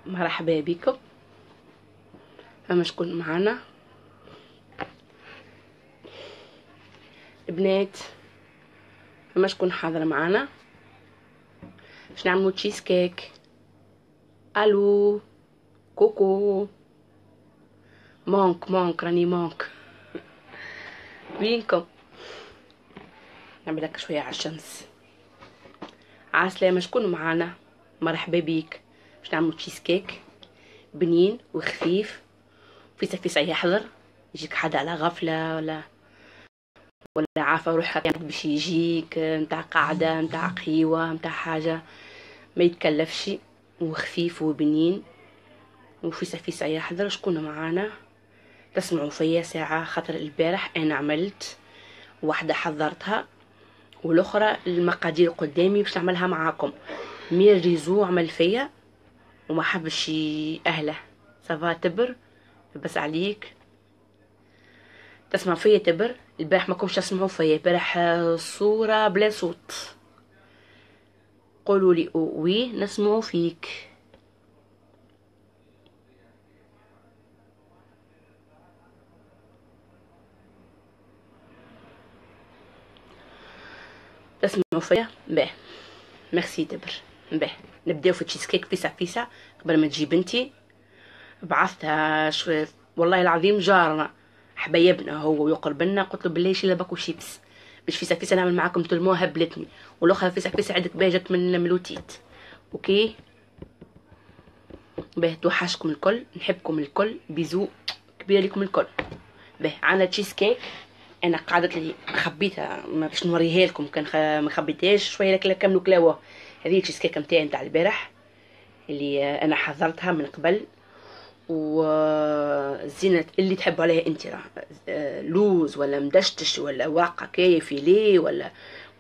مرحبا بكم. فما شكون معنا البنات؟ فما شكون حاضر معنا باش نعملو تشيز كيك؟ الو كوكو، مونك راني مونك. وينكم؟ نعمل لك شويه على الشمس. عسلامة، شكون معانا؟ مرحبا بيك. باش نعملو تشيز كيك بنين وخفيف، فيسا يحضر، يجيك حدا على غفله ولا عارفه روحك باش يجيك نتاع قاعده نتاع قهيوه نتاع حاجه، ما يتكلفش وخفيف وبنين وفيسا يحضر. شكون معانا؟ تسمعوا فيا ساعه، خاطر البارح انا عملت واحده حضرتها والاخرى المقادير قدامي باش نعملها معاكم. مير ريزو عمل فيا وما حبش اهله. صافا تبر بس عليك تسمع فيا تبر. البارح ما كنتش تسمعوا فيا، البارح صوره بلا صوت. قولوا لي وي نسمعوا فيك. تسمعوا فيا؟ باه ميرسي تبر. باه نبداو في تشيز كيك فيسا قبل ما تجي بنتي. بعثتها شويه والله العظيم، جارنا حبايبنا هو يقرب لنا، قلت له بالله شيل باكو شيبس باش فيسا نعمل معاكم تلموه. هبلتني والاخرى فيسا عندك باجت من ملوتيت. اوكي باه توحشكم الكل، نحبكم الكل، بيزو كبير لكم الكل. باه عندنا تشيز كيك انا قعدت لي خبيتها ما باش نوريها لكم، كان ما خبيتهاش شويه لكن كملوا كلاوه. هذه تشيز كيك نتاعي نتاع البارح اللي انا حضرتها من قبل، وزينة اللي تحبوا عليها انت، راه لوز ولا مدشتش ولا واقع كيفي ليه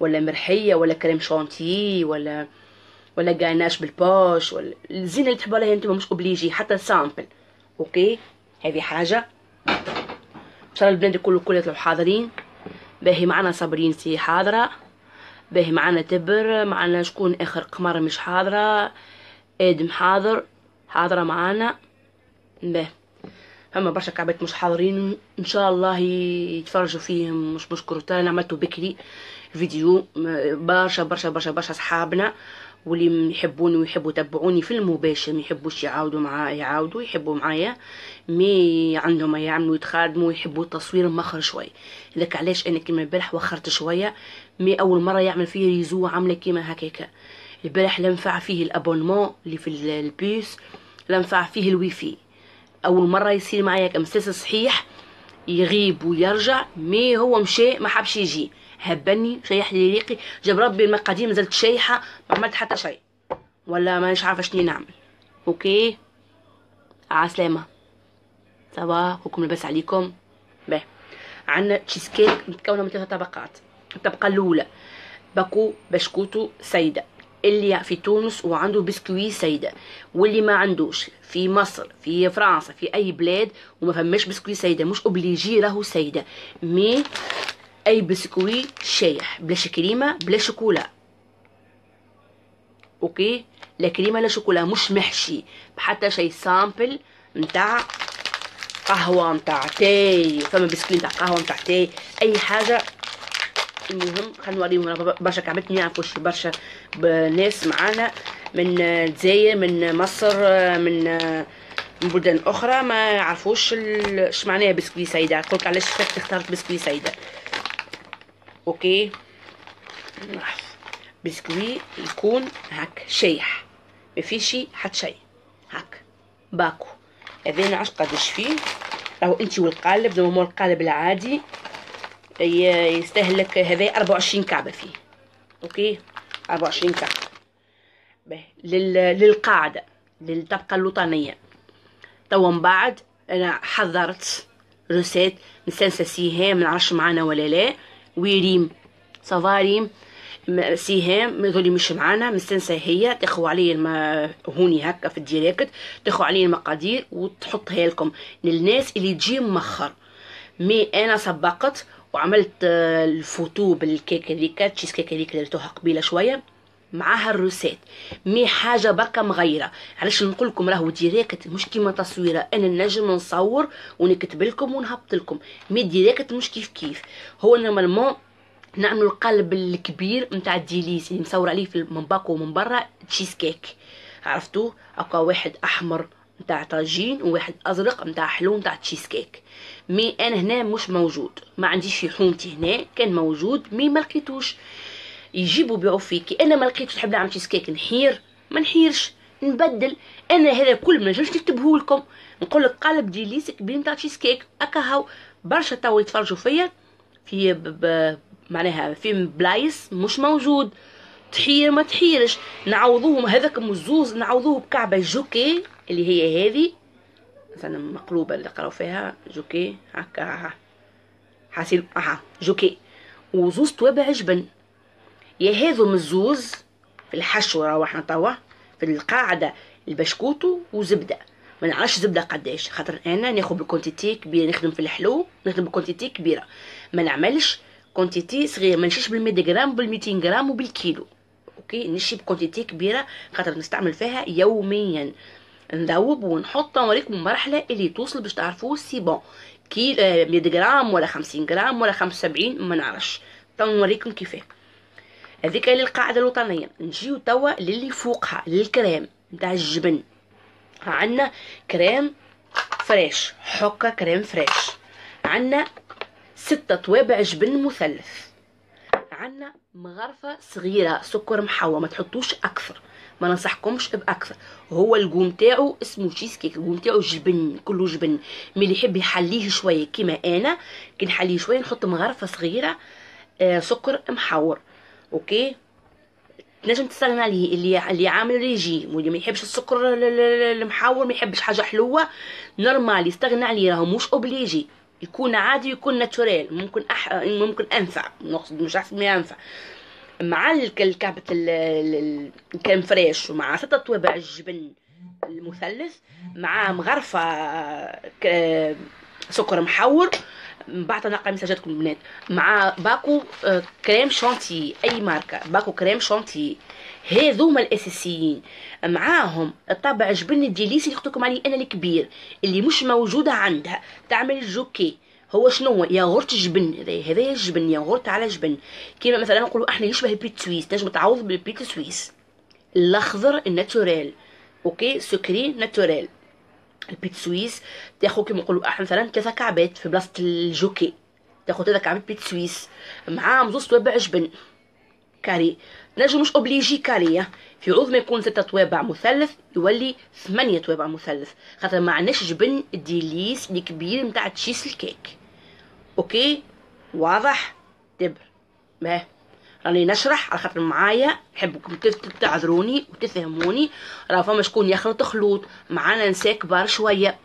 ولا مرحيه ولا كريم شانتيي ولا غاناش بالبوش، ولا الزينه اللي تحبوا عليها انتم، مش اوبليجي حتى سامبل. اوكي هذه حاجه ان شاء الله البنات كل يطلعوا حاضرين. باهي معنا صابرين سي حاضره، باهي معنا تبر، معنا شكون اخر قمر مش حاضره، ادم حاضره معانا. باهي هما برشا كعبات مش حاضرين، ان شاء الله يتفرجوا فيهم. مش مشكور انا عملته بكري الفيديو، برشا اصحابنا واللي يحبوني ويحبوا يتبعوني في المباشر، ما يحبوش يعاودوا يحبوا معايا، مي عندهم ما يعملوا يتخادموا يحبوا التصوير مخر شوي. لك علاش انا كيما البارح وخرت شويه، مي اول مره يعمل فيه ريزو عامله كيما هكاك. البارح لنفع فيه الابونمون اللي في البيس، لنفع فيه الويفي. اول مره يصير معايا كمساس صحيح يغيب ويرجع، مي هو مشى ما حبش يجي، هبني شيح لي ريقي، جاب ربي المقادير نزلت شيحه ما عملت حتى شيء، ولا مانيش عارفه شنو نعمل. اوكي عسلامه. صباح كوكم لباس عليكم. باهي عندنا تشيز كيك متكونه من 3 طبقات. الطبقه الاولى باكو بشكوتو سيده، اللي في تونس وعنده بسكوي سيده، واللي ما عندوش في مصر في فرنسا في اي بلاد وما فماش بسكوي سيده، مش اوبليجي راهو سيده، مي اي بسكوي شايح بلاش كريمه بلا شوكولا. اوكي لا كريمه لا شوكولا، مش محشي بحتى شيء، سامبل نتاع قهوه نتاع تاي، فما بسكوي نتاع قهوه نتاع تاي اي حاجه. المهم خلينا نوريهم برشا كعبات ما يعرفوش، برشا ناس معانا من الجزائر من مصر من بلدان اخرى ما يعرفوش اش معناها بسكوي سيده. قلت علاش اخترت بسكوي سيده. اوكي بسكوي يكون هك شايح ما فيش حتى شيء هك باكو. هذا نعرفش قداش فيه، راهو انت والقالب زي ما هو القالب العادي يستهلك هذا 24 كعبه فيه. اوكي 24 كعبه. باهي للقاعده للطبقه الوطنيه. توا من بعد انا حضرت روسيت نسنسه سيهام، ما نعرفش معانا ولا لا، ويريم صفاريم سيهام هذولي مش معانا، مستنسه هي تاخذوا علي هوني هكا في الديريكت، تاخذوا علي المقادير وتحطها لكم للناس اللي تجي مخر. مي انا سبقت وعملت الفوتو بالكيك هذيك تشيز كيك هذيك درتوها قبيله شويه، معاها الروسات، مي حاجه بركه مغيره. علاش نقول لكم راهو ديريكت مش كيما تصويره، انا نجم نصور ونكتب لكم ونهبط لكم، مي ديريكت مش كيف كيف. هو نورمالمون نعملوا القالب الكبير نتاع الديليس اللي مصور عليه في من باكو ومن برا تشيز كيك، عرفتوه؟ هكا واحد احمر نتاع طاجين وواحد ازرق نتاع حلو نتاع تشيز كيك. مي انا هنا مش موجود، ما عنديش في حومتي هنا، كان موجود مي ما لقيتوش. يجيبوا بيعوا فيكي، انا ما لقيتش نحب نعمل تشيز كيك، نحير ما نحيرش نبدل. انا هذا كل ما نجمش نكتبه لكم، نقول لك قالب ديليس كبير نتاع تشيز كيك هكا. هاو برشا توا يتفرجوا فيا في معناها في بلايص مش موجود، تحير ما تحيرش، نعوضوهم هذاك الزوز نعوضوه بكعبه جوكي اللي هي هذه مثلا مقلوبه اللي قراو فيها جوكي هكا حاسين جوكي، وزوز توابع جبن. يا هذو الزوز في الحشو راهو احنا توا في القاعده البشكوتو وزبده، ما نعرفش زبده قداش، خاطر انا ناخذ بكونتيتي كبيره، نخدم في الحلو نخدم بكونتيتي كبيره، ما نعملش كونتيتي صغيره، ما نمشيش بال100 غرام وبال200 غرام وبالكيلو. اوكي نمشي بكونتيتي كبيره خاطر نستعمل فيها يوميا، نذوب ونحط نوريكم المرحله اللي توصل باش تعرفوه سي بون كيلو 100 غرام ولا 50 غرام ولا 75 ما نعرفش، تو نوريكم كيفاه. هذيك هي القاعده الوطنيه. نجيو توا للي فوقها للكريم نتاع الجبن. عندنا كريم فريش، حكه كريم فريش، عندنا 6 توابع جبن مثلث، عندنا مغرفه صغيره سكر محوى، ما تحطوش اكثر، ما ننصحكمش باكثر. هو القوم تاعو اسمه تشيز كيك، القوم تاعو جبن كله جبن، مي اللي يحب يحليه شويه كيما انا كي نحليه شويه نحط مغرفه صغيره سكر محور. اوكي تنجم تستغنى عليه اللي عامل ريجيم واللي ما يحبش السكر المحور، ما يحبش حاجه حلوه نورمال يستغنى عليه، راهو مش اوبليجي، يكون عادي يكون ناتوريل، ممكن ممكن انفع، نقصد مش احسن ما ينفع. مع الكعبة الكريم فريش ومع 6 توابع الجبن المثلث مع مغرفة سكر محور، بعد نقرا مساجاتكم البنات، مع باكو كريم شانتي اي ماركه، باكو كريم شانتي، هذوما الاساسيين. معاهم الطابع جبن الديليسي اللي قلت لكم عليه انا الكبير اللي مش موجوده عندها، تعمل جوكي. هو شنو هو؟ ياغورت جبن، هذايا الجبن ياغورت على جبن، كيما مثلا نقولوا احنا يشبه البيت سويس، تنجم تعوض بالبيت سويس الاخضر الناتوريل. اوكي سكري ناتوريل. البيت سويس تاخذ كيما نقولوا احنا مثلا 3 كعبات في بلاصه الجوكي، تاخذ 3 كعبات بيت سويس معاهم زوز توابع جبن كاري، نجم مش اوبليجي كاري، في عوض ما يكون 6 توابع مثلث يولي 8 توابع مثلث، خاطر ما عندناش جبن الديليس الكبير نتاع تشيس الكيك. اوكي واضح دبر؟ ما راني نشرح على خاطر معايا نحبكم تعذروني وتفهموني، راه فما شكون يخلط خلوط معانا نساء كبار شويه.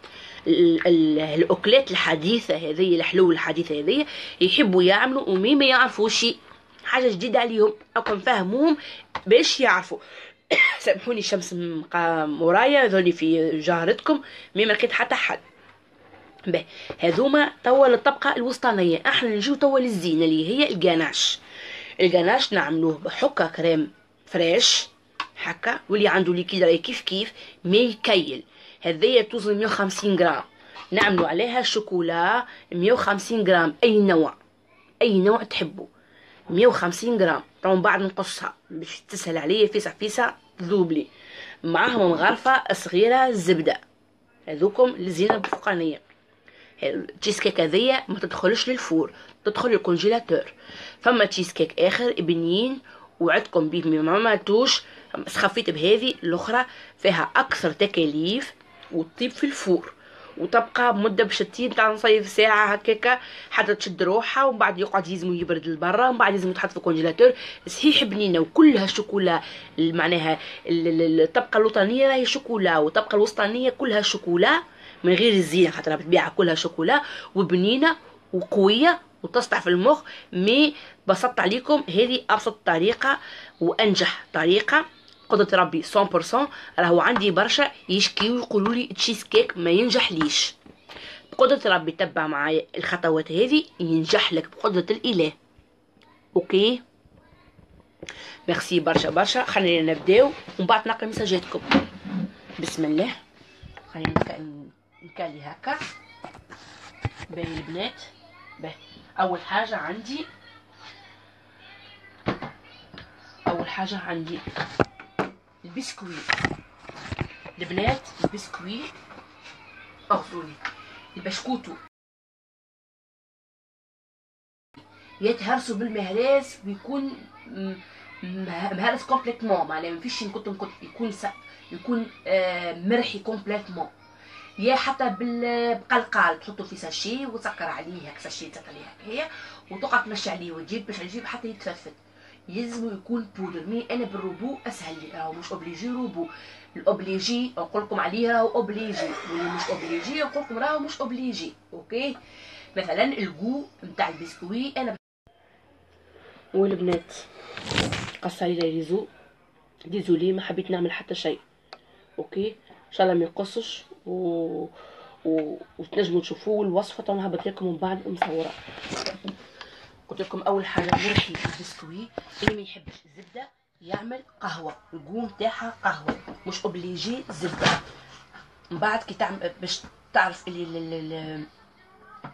الاكلات الحديثه هذه الحلول الحديثه هذه يحبوا يعملوا ومي ما يعرفوش حاجه جديده عليهم، او نفهموهم باش يعرفوا. سامحوني الشمس ورايا ذولي في جارتكم مي ما لقيت حتى حد. به هذوما توا للطبقه الوسطانيه. احنا نجيو توا للزينه اللي هي الجاناش. الجاناش نعملوه بحكه كريم فريش حكا، واللي عنده ليكيد راهي كيف كيف ما يكيل. هذيا توزن 150 غرام، نعملوا عليها شوكولا 150 غرام اي نوع، اي نوع تحبوا 150 غرام. طبعا بعد نقصها باش تسهل عليا فيسع فيسع ذوبلي. معاهم مغرفه صغيره زبده، هذوكم الزينه الفوقانيه. التشيز كيك هذيا ما تدخلش للفور، تدخل للكونجيلاتور. فما تشيز كيك اخر بنين وعدكم بيه ما ماتوش، سخفيت بهذه الاخرى فيها اكثر تكاليف وتطيب في الفور وتبقى مده بشتين تاع نصيف ساعه هكاكا حتى تشد روحها، ومن بعد يقعد يلزمو يبرد لبرا، ومن بعد لازم يتحط في الكونجيلاتور. صحيح بنينه وكلها شوكولا، معناها الطبقه الوطنيه راهي شوكولا والطبقه الوسطانيه كلها شوكولا من غير الزينه، خاطر بتبيعها كلها شوكولا وبنينه وقويه وتصدع في المخ. مي بسطت عليكم هذه ابسط طريقه وانجح طريقه، قدرة ربي 100%. راهو عندي برشا يشكيو يقولوا لي تشيز كيك ما ينجح ليش، بقدرة ربي تبع معايا الخطوات هذه ينجح لك بقدرة الاله. اوكي ميرسي برشا برشا. خلينا نبداو ومن بعد نقرا مساجاتكم. بسم الله. خلينا نكالي هكا باهي البنات. باهي اول حاجه عندي البسكوي البنات. البسكوي اغفروني، البشكوتو يتهرسوا بالمهراس ويكون مهرس كومبليتمون، معناها ما فيش يكون مرحي كومبليتمون. يا حتى بقلقال تحطوا في ساشي وتسكر عليه هكا، ساشي تسكر عليه هكايا وتقعد تمشي عليه وتجيب باش تجيب حتى يتفتفت. يلزم يكون بودر. مي انا بالروبو اسهل لي، راهو مش اوبليجي روبو. الاوبليجي نقول لكم عليه راهو اوبليجي، واللي مش اوبليجي نقول لكم راهو مش اوبليجي. اوكي. مثلا الجو نتاع البسكوي انا والبنات قص علي ريزو ديزولي ما حبيت نعمل حتى شيء. اوكي ان شاء الله ما يقصش وتنجموا تشوفوه الوصفه طبعا هبط لكم من بعد مصوره. قلت لكم اول حاجه نرحي البسكوي. اللي ما يحبش الزبده يعمل قهوه، القوم تاعها قهوه مش اوبليجي زبده. من بعد كي تعمل باش تعرف اللي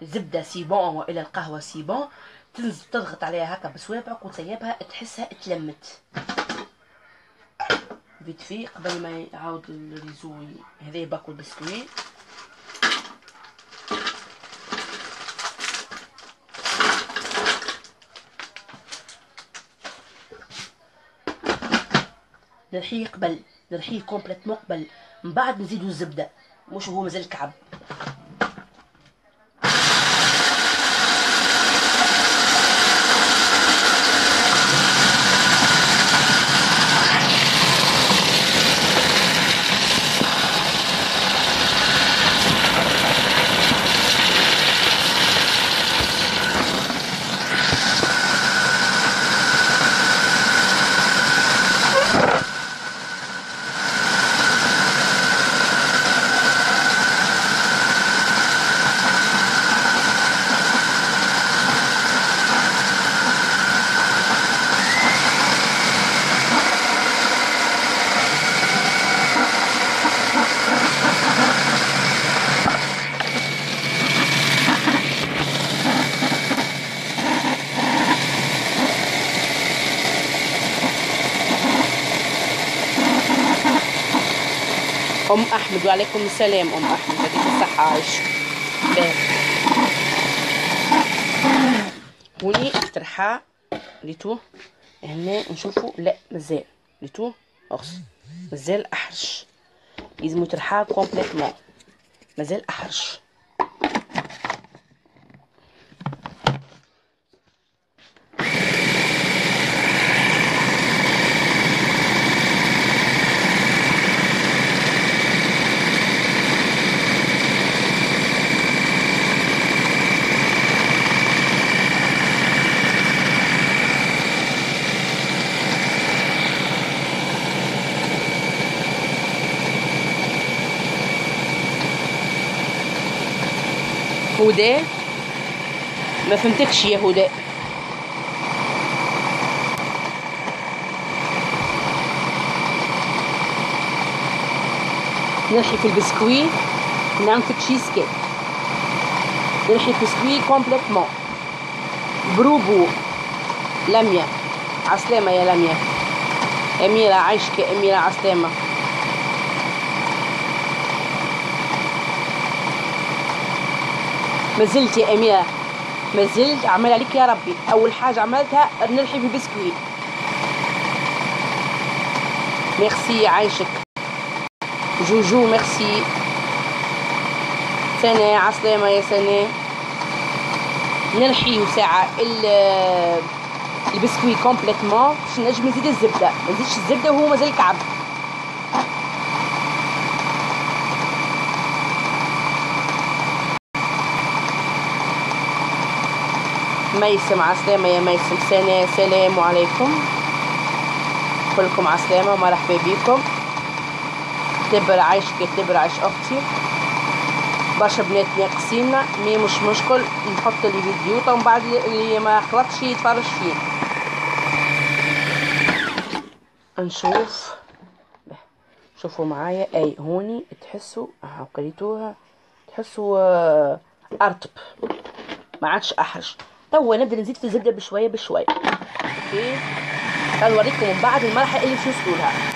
الزبده سيبون والى القهوه سيبون، تنزل تضغط عليها هكا بصوابعك وتسيبها تحسها اتلمت فيت في قبل ما يعاود الريزو. هذا باكو البسكوي. نرحيه كومبليتمون قبل، من بعد نزيدو الزبده مش هو مازال كعب. ام احمد وعليكم السلام. ام احمد يعطيك الصحه عايش. هوني اقترحها ليتو هنا نشوفوا. لا مازال ليتو اخس مازال احرش. لازم ترحها كومبليتمون مازال احرش. هدى ما فهمتكش يا هدى. نرحي في البسكوي نعمل في تشيز كيك. نرحي البسكوي كومبليتمون بروبو. لميا عسلامة يا لميا. أميرة عايشك يا أميرة عسلامة. مازلت يا أميرة مازلت عمل عليك يا ربي. أول حاجة عملتها نرحي في البسكوي. ميرسي عايشك. جوجو ميرسي. سنة عسلامة يا سنة. نرحيو ساعة البسكوي كومبليتمون باش نجم نزيد الزبدة. ما نزيدش الزبدة وهو مازال كعب. ميسم عسلامة يا ميسم. سنة سلام عليكم كلكم عسلامة ومرحبا بكم. تبر عايشك يا تبر عايش اختي. برشا بنات ناقصين مي مش مشكل نحط لي فيديو ومن بعد اللي ما خلطش يتفرج فيه. نشوف. شوفوا معايا اي هوني تحسوا قريتوها، تحسوا ارطب ما عادش احرج. توا نبدا نزيد في الزبده بشويه بشويه. اوكي نوريكم من بعد المرحله اللي باش نوصلوا لها.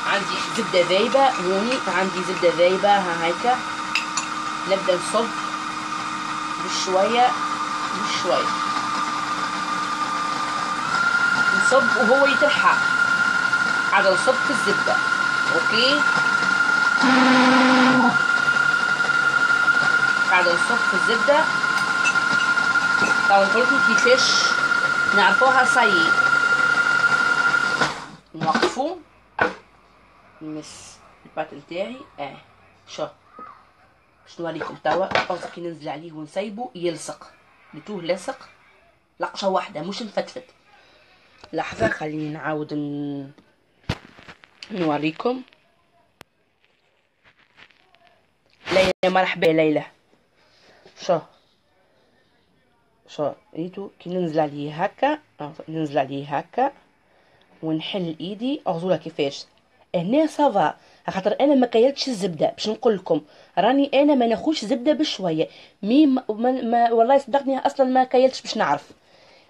عندي زبده ذايبه هوني، عندي زبده ذايبه ها هيك. نبدا نصب بشويه بشويه، نصب وهو يترحى، عاد نصب في الزبده. اوكي قاعده نصب في الزبده. طبعا نقولكم كيفاش نعرفوها صايي. نوقفوا نمس البات نتاعي شو باش نوريكم توا. قصدي كي ننزل عليه ونسيبه يلصق، لتوه لاصق لقشه واحده مش مفتفت. لحظه خليني نعاود نوريكم. ليلى مرحبا ليلى. شو ريتو كي ننزل عليه هكا، ننزل عليه هكا ونحل ايدي اغزوله كيفاش. هنا صافا خاطر انا ما كيلتش الزبده. باش نقول لكم راني انا ما ناخوش زبده بشويه ما والله صدقني اصلا ما كيلتش باش نعرف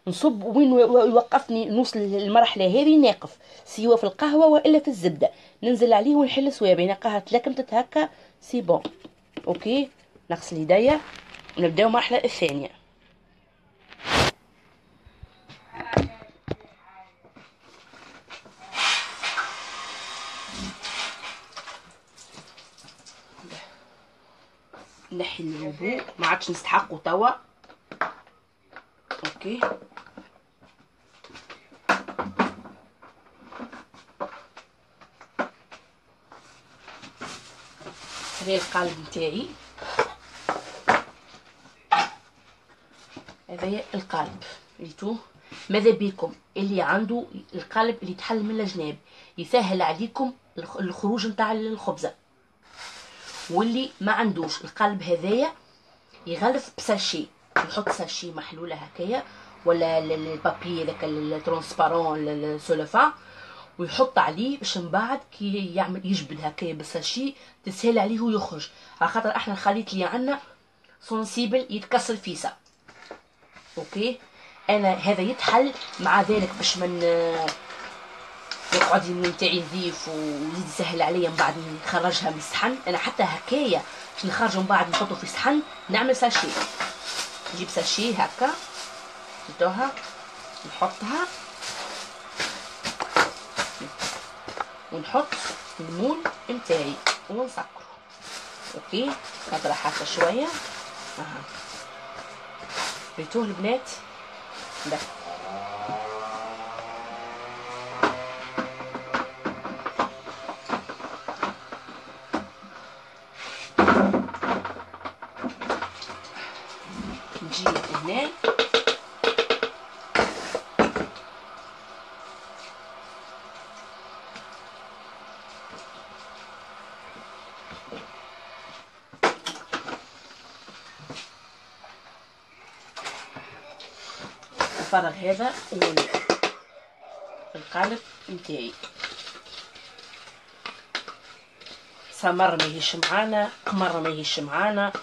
نصب وين يوقفني. نوصل للمرحله هذه ناقف سواء في القهوه والا في الزبده. ننزل عليه ونحل سوابي نلقاها تلكمت هكا سي بون. اوكي نغسل يديا ونبداو المرحله الثانيه. نحي الوضوء ما عادش نستحقوا توا. اوكي هذا القالب نتاعي، هذا القالب ريتوه. ماذا بيكم اللي عنده القالب اللي يتحل من الجناب يسهل عليكم الخروج نتاع الخبزه، واللي ما عندوش القالب هذايا يغلف بساشي، يحط ساشي محلوله هكايا ولا البابي داك الترونسبارون السولفان ويحط عليه باش من بعد كي يعمل يجبد هكايا بالساشي تسهل عليه ويخرج. على خاطر احنا الخليط اللي عندنا سونسيبل يتكسر فيسا. اوكي انا هذا يتحل مع ذلك باش من يقعد نتاعي نظيف ويزيد يسهل عليا من بعد نخرجها من الصحن. انا حتى هكايا باش نخرجه من بعد نحطه في صحن نعمل ساشي. نجيب ساشي هكا نحطها ونحط الليمون نتاعي ونسكره. اوكي نطرح حتى شويه. ريتوه البنات ده نجي هنا نفرغ هذا القالب نتاعي. سمر ما يهش معانا، قمر ما يهش معانا،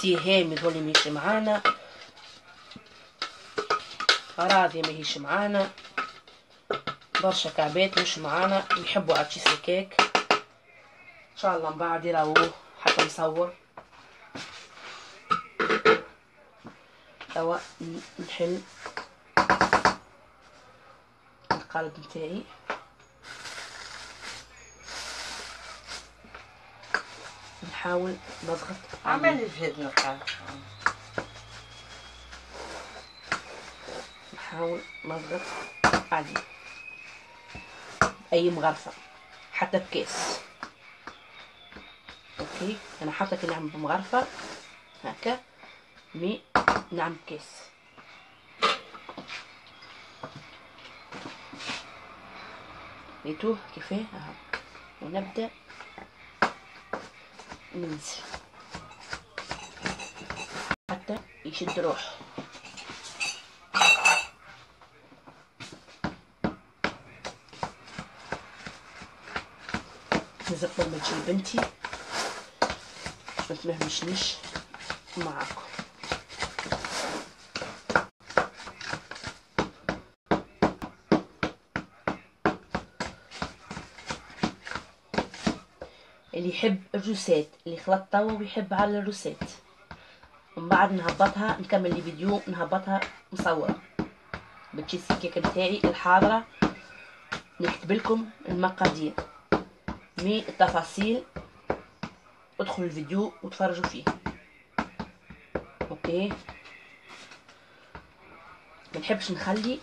سهام هذول ما يهش معانا، غراضي ما يهش معانا، برشا كعبات مش معانا يحبوا عطشيس الكيك. ان شاء الله من بعد يراوه حتى نصور. توا نحل القالب نتاعي. نحاول نضغط عمل جهد القالب، نحاول نضغط عليه اي مغرفه حتى بكاس. اوكي انا حتى كي نعمل بمغرفه هكا مي نعمل بكاس. ريتوه كيفاه اهو. ونبدا ننزل حتى يشد روحه. لازم قبل ما تجي بنتي ما تنهمشنيش معاكم. اللي يحب الروسات اللي خلط توا ويحب على الروسات، ومن بعد نهبطها نكمل الفيديو نهبطها مصور بالتشيز كيك نتاعي الحاضره. نكتب لكم المقادير مي التفاصيل، ادخلوا الفيديو وتفرجوا فيه. اوكي، ما نحبش نخلي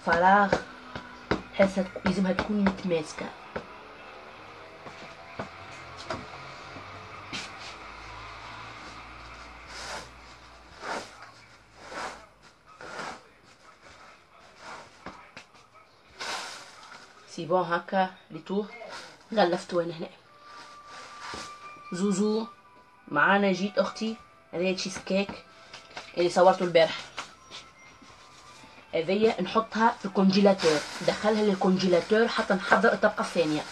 فراغ، حاسه لازمها تكون متماسكه. سيبون هكا ريتوه غلفتو هنا. زوزو معانا جيت اختي، هذه تشيز كيك اللي صورته البارح. هذيا نحطها في الكونجيلاتور، ندخلها للكونجيلاتور حتى نحضر الطبقه الثانيه.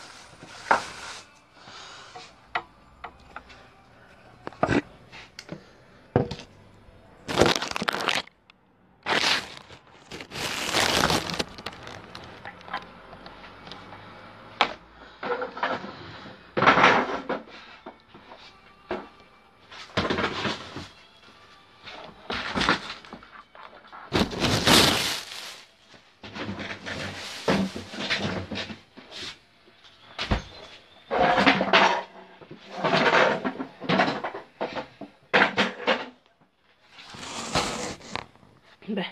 به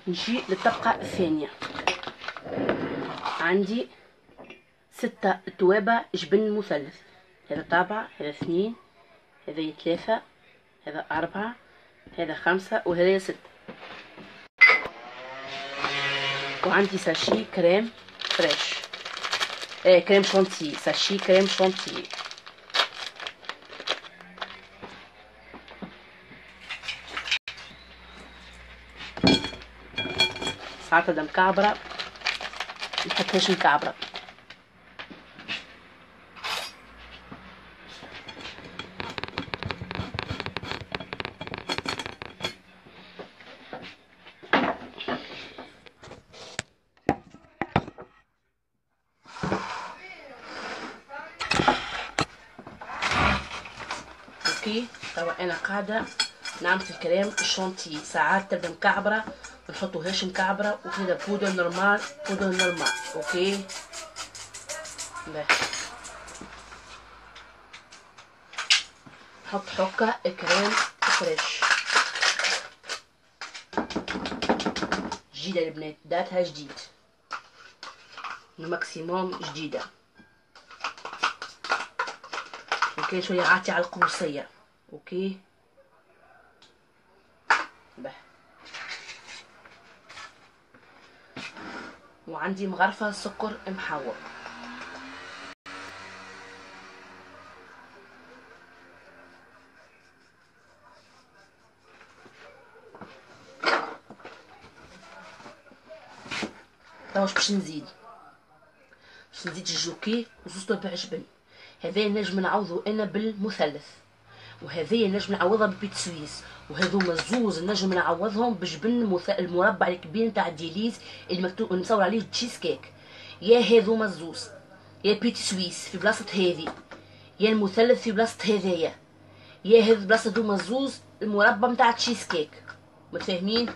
نجي للطبقة الثانية. عندي 6 توابع جبن مثلث، هذا طابع، هذا 2، هذا 3، هذا 4، هذا 5، وهذا 6. وعندي ساشي كريم فريش، كريم شانتي، ساشي كريم شانتي. ساعات هذا مكعبرة، نحطهاش مكعبرة. اوكي، توا انا قاعده نعمل الكريم الشانتي. ساعات تبدا مكعبره نحطوهاش مكعبره، وكذا بودر نورمال، بودر نورمال. اوكي باهي، نحط حكه الكريم فريش جديده البنات، داتها جديد الماكسيموم جديده. اوكي، شويه عاتي على القوسيه. اوكي به، وعندي مغرفه سكر محوط. توا واش باش نزيد؟ باش نزيد الجوكي وزوز توابع جبن. هذا نجم نعوضو انا بالمثلث، وهذه نجم نعوضها ببيت سويس، وهذوما الزوز نجم نعوضهم بجبن المربع الكبير نتاع الديليز اللي مكتوب مصور عليه تشيز كيك. يا هذوما الزوز، يا بيت سويس في بلاصه هذه، يا المثلث في بلاصه هذايا، يا هذ بلاصه هذوما الزوز المربع نتاع تشيز كيك. متفاهمين؟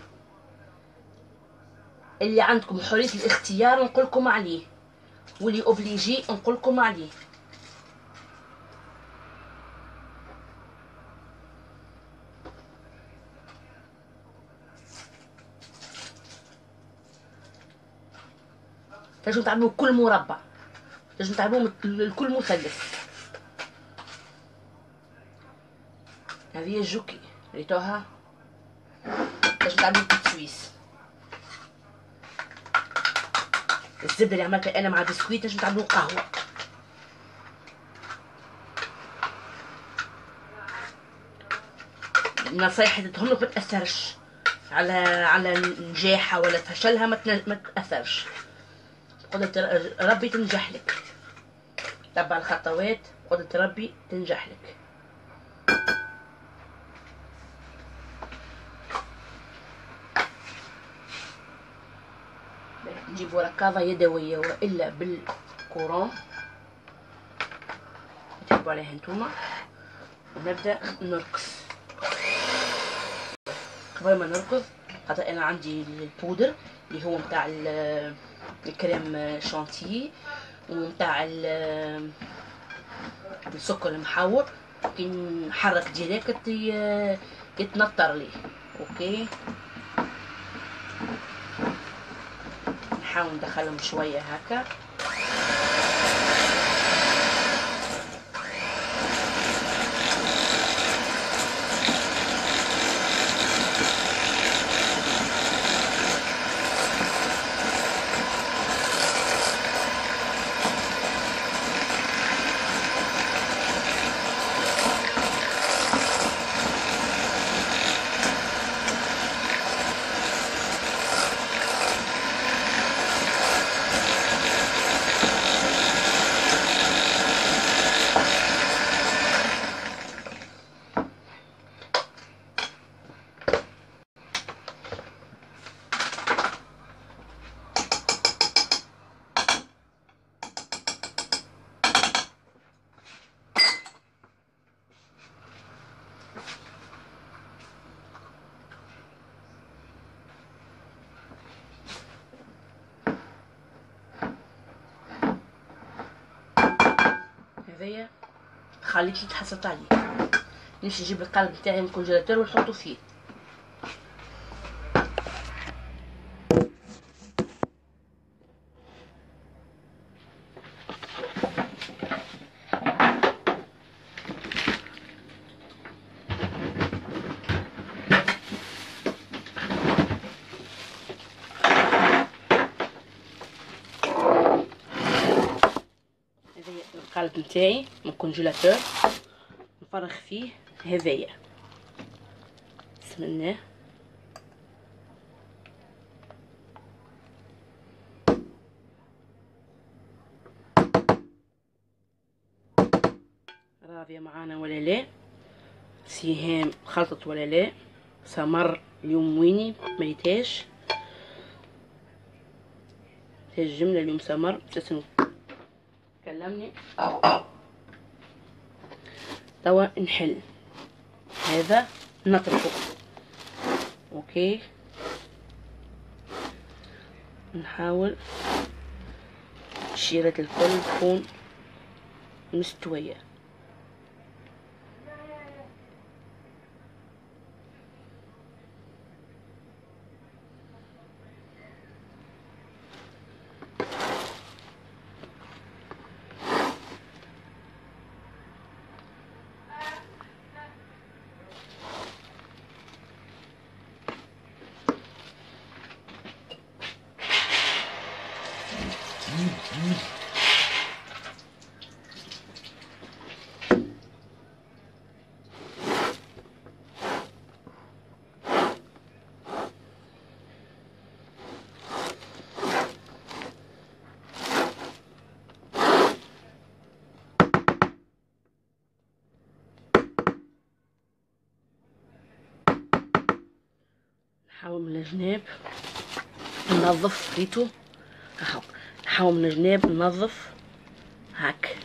اللي عندكم حريه الاختيار نقولكم عليه، واللي اوبليجي نقولكم عليه. تنجمو تعملوا كل مربع، تنجمو تعملوا الكل مثلث. هذه الجوكي ريتوها، تنجمو تعملوا بيت سويس. الزبده اللي عملتها انا مع بسكويت باش تعملوا قهوه. نصايح اديتهم لك ما تاثرش على نجاحها ولا فشلها، ما تاثرش. قدرة ربي تنجح لك، تبع الخطوات قدرة ربي تنجح لك. نجيب ركاضة يدوية وإلا بالكورون تحبوا عليها انتوما، ونبدأ نرقص. قبل ما نرقص خاطر أنا عندي البودر اللي هو متاع الكريم شانتيي ومتاع السكر المحور، كي نحرك ديريكت يتنطر لي. اوكي نحاول ندخلهم شويه هكا. هذايا خليتي تحصلت عليه. نمشي نجيب القالب نتاعي من الكونجيلاتور ونحطو فيه. القالب نتاعي من الكونجيلاتور نفرغ فيه هذايا. بسم الله. راضية معانا ولا لا؟ سيهام خلطت ولا لا؟ سمر اليوم ويني مريتاش الجملة اليوم سمر بس كلمني. توا نحل هذا نطرحه. اوكي نحاول الشيرات الكل تكون مستوية. نحاول من الجناب ننظف ريتو اهو. نحاول من الجناب ننظف هاك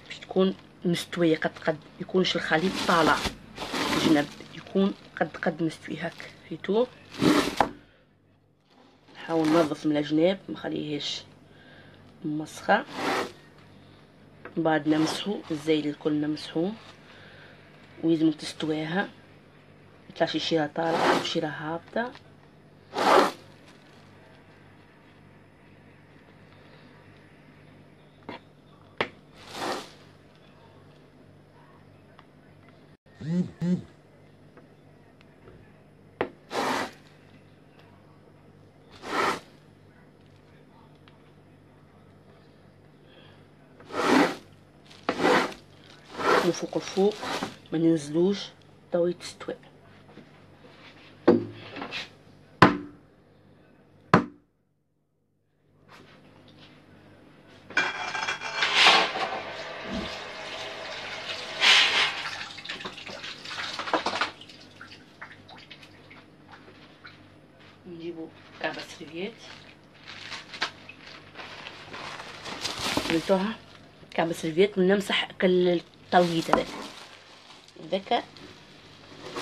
باش تكون مستويه قد يكونش الخليط طالع الجناب، يكون قد مستوي هاك ريتو. نحاول ننظف من الجناب مخليهاش مسخه. من بعد نمسحو الزايد الكل نمسحوه ويلزم تستويها ميطلعش شيرة طالعة وشيرة هابطة. نحكمو فوق وفوق ما ننزلوش تو يتستوي. نجيبو كعبة سريفيات قلتوها كعبة سريفيات ونمسح كل الطويت هذاك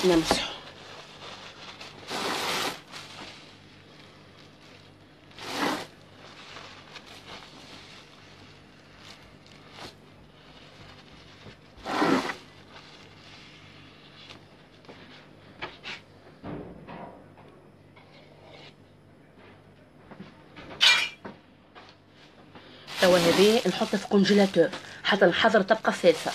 نمسحه. توا هذه نحطها في الكونجيلاتور حتى نحضر طبقة ثالثة.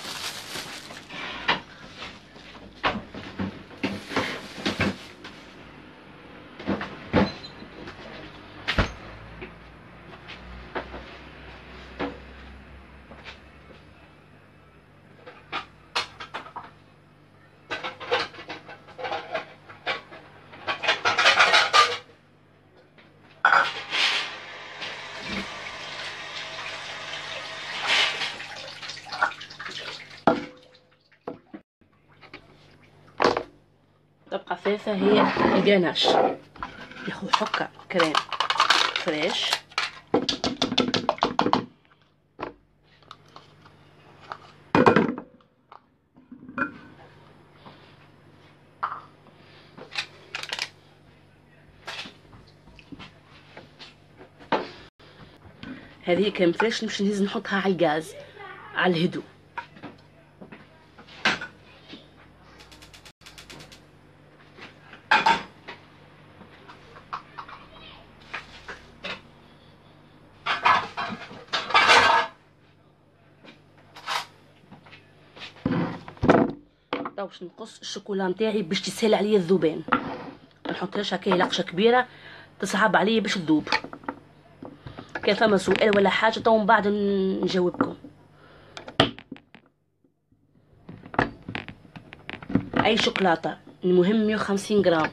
طبقة ثالثة هي الجاناش، ياخذ حكة كريم فريش هذه كريم فريش نمشي نهز نحطها على الغاز على الهدوء. باش نقص الشوكولا نتاعي باش تسهل عليا الذوبان، ما نحطهاش هكايا لقشه كبيره تصعب عليا باش تذوب. كان فما سؤال ولا حاجه تو من بعد نجاوبكم. اي شوكولاته المهم 150 غرام.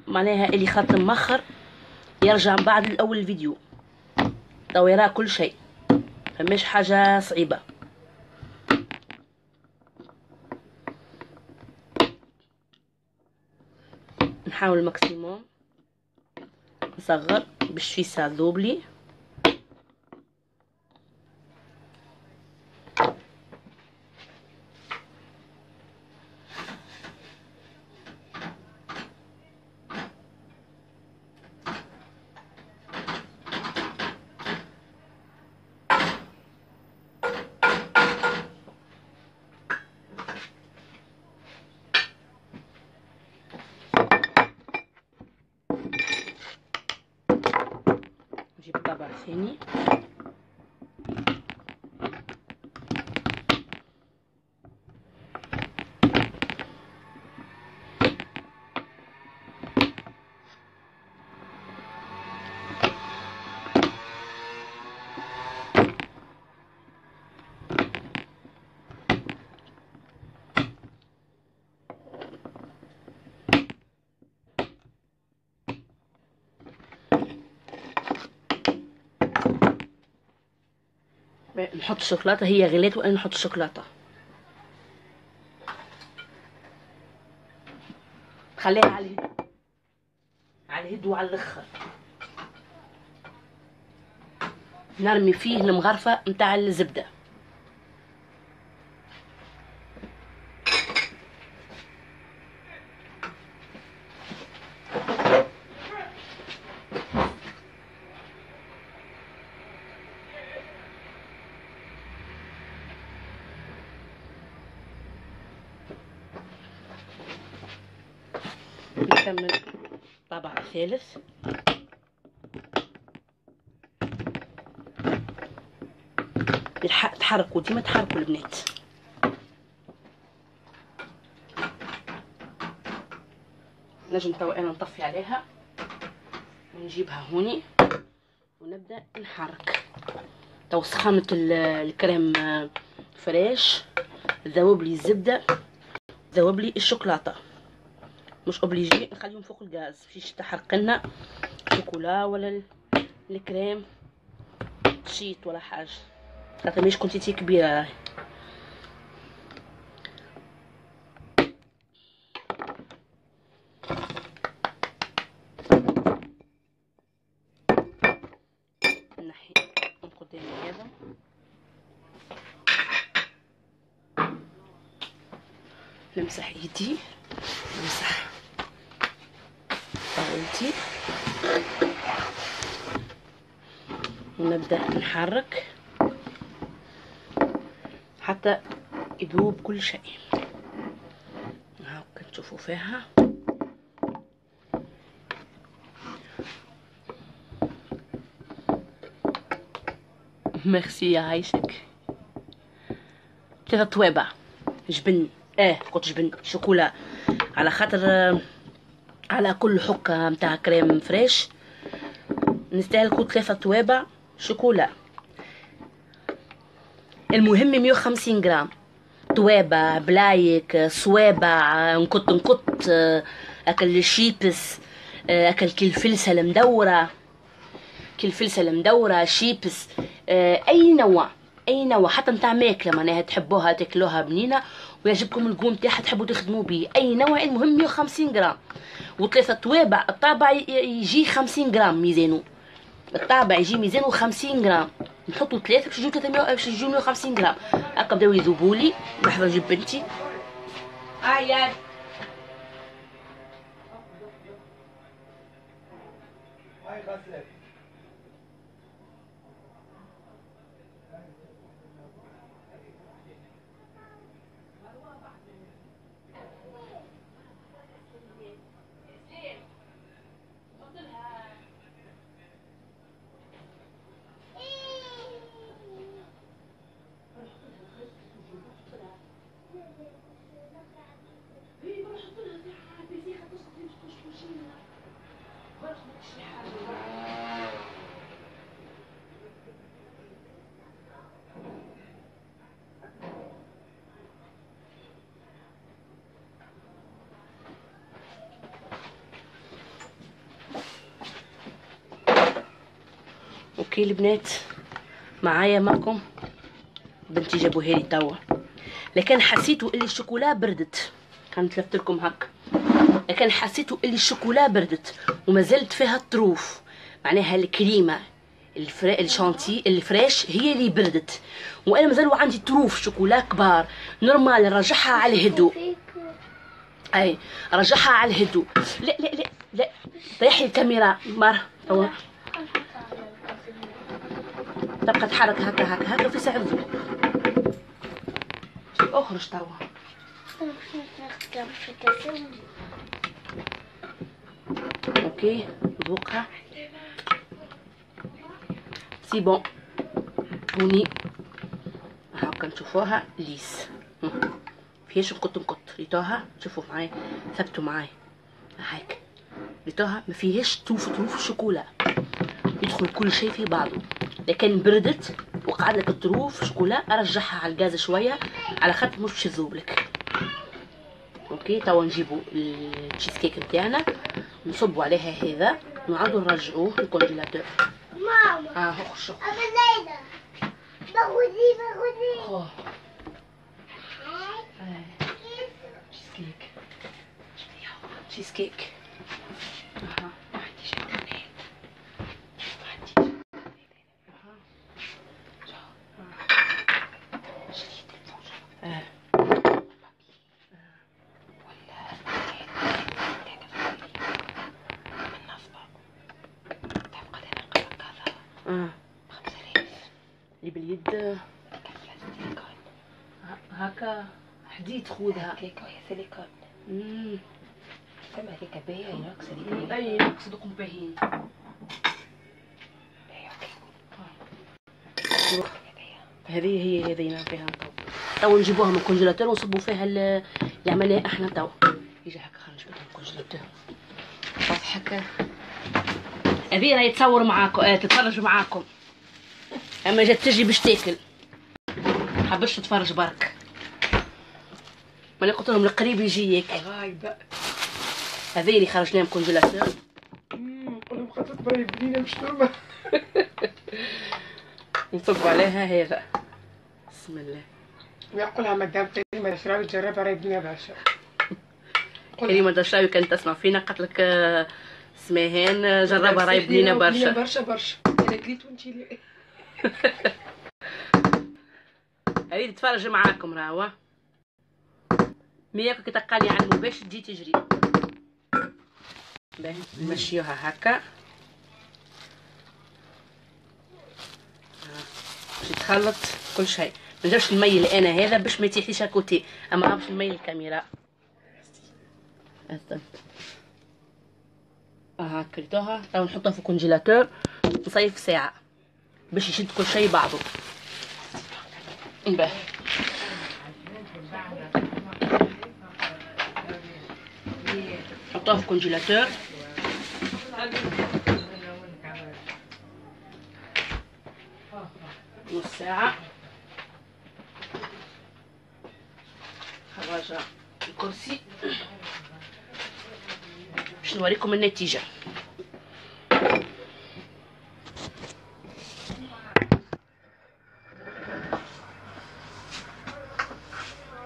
معناها اللي خط مخر يرجع من بعد الاول الفيديو تو يرى كل شيء، فماش حاجه صعيبه. نحاول الماكسيموم نصغر باش فيسا ذوبلي. نجيب طبق ثاني نحط الشوكولاته، هي غليت وانا نحط الشوكولاته، خليها على الهدو على الاخر، نرمي فيه المغرفه نتاع الزبده. نكمل طبق ثالث. تحركوا ديما تحركوا البنات. نجم توا انا نطفي عليها ونجيبها هوني ونبدا نحرك. تو سخنت الكريم فريش، ذوب لي الزبده، ذوب لي الشوكولاته. مش اوبليجي نخليهم فوق الغاز باش تحرق لنا الشوكولا ولا الكريم شيت ولا حاجه، خاطر مش كونتيتي كبيره. نحي من قدامي هذا، نمسح ايدي، نمسح طاولتي، ونبدأ نحرك حتى يذوب كل شيء. هاكا تشوفوا فيها. ميرسي يا عايشك. 3 توابع جبن، قلت جبن شوكولا، على خاطر على كل حكة متاع كريم فريش نستهلكوا 3 توابع شوكولا. المهم 150 جرام توابع، بلايك، صوابع، نقط اكل الشيبس، اكل كل فلسة مدورة، كل فلسة مدورة، شيبس، اي نوع، اي نوع حتى نتاع ماكله معناها تحبوها تاكلوها بنينه ويعجبكم القوم تاعها تحبوا تخدموا به، اي نوع. المهم 150 جرام. و3 توابع، الطابع يجي 50 جرام ميزانه، الطابع يجي ميزانه 50 جرام، نحطوا 3 باش يجيو 300 باش يجيو 150 جرام. هكا بداو يذوبوا لي. لحظه نجيب بنتي. هاي غسلت. اوكي البنات، معايا معكم بنتي جابوها لي توا، لكن حسيتوا اللي الشوكولا بردت، كانت لفت لكم هكا، لكن حسيتوا اللي الشوكولا بردت وما زلت فيها الطروف، معناها الكريمه الشانتي الفريش هي اللي بردت، وانا مازالوا عندي طروف شوكولا كبار. نورمال نرجعها على الهدوء، اي رجعها على الهدوء. لا لا لا لا، ريحي الكاميرا مره توا، تبقى تحرك هكا هكا هكا في ساعة ذوق. اخرج توا. اوكي ذوقها سي بون. هوني هاكا نشوفوها ليس، فيهاش نقط ريتوها، شوفوا معايا ثبتوا معايا هاك، ريتوها ما فيهاش طروف الشوكولا، يدخل كل شيء في بعضه. لكن بردت وقعد لك الطروف شوكولا، ارجعها على الغاز شويه على خاطر مش باش تذوب لك. اوكي توا نجيبوا التشيز كيك نتاعنا، نصبوا عليها هذا، ونعاودوا نرجعوه للكونجيلاتور. ماما خشوا ليلى باخذي تشيز كيك، تشيز كيك. اللي باليد هكا حديد خذها هكاك وهي سيليكون. فما هذيك باهية ناقص هذيك. اي ناقص دوكم باهيين. هذه هي هذينا فيها تو نجيبوها من الكونجيلاتور ونصبوا فيها اللي عملناه احنا تو. يجي هكا خلينا نجبدها من الكونجيلاتور هكا هذه راهي تصور معاكم تتفرج معاكم، اما جات تجي باش تاكل حبش تتفرج برك. ماني قلت لهم القريب يجي ياك غايبه. هذه اللي خرجناها من كونجيلاتور. قولهم خاطر بري بنينه مشتومه. نصب عليها هذا. بسم الله. ويقولها مدام كريمه الشراوي تجربها راهي بنينه برشا. كريمه الشراوي كانت تسمع فينا قالت لك سماهان جربها راهي بنينه برشا. برشا برشا. انا كليت وانتي لي. هذه تتفرج معاكم راهو. مياك كي تقالي عنه باش تجي تجري. باهي نمشيوها هكا باش يتخلط كل شيء. ما نجمش نميل انا هذا باش ما يتيحليش الكوتي، اما باش نميل الكاميرا. هاكا كريتوها تو نحطها في الكونجيلاتور نصيف ساعه باش يشد كل شيء بعضه. باهي نحطوها في الكونجيلاتور نص ساعة. خرجها الكرسي باش نوريكم النتيجة.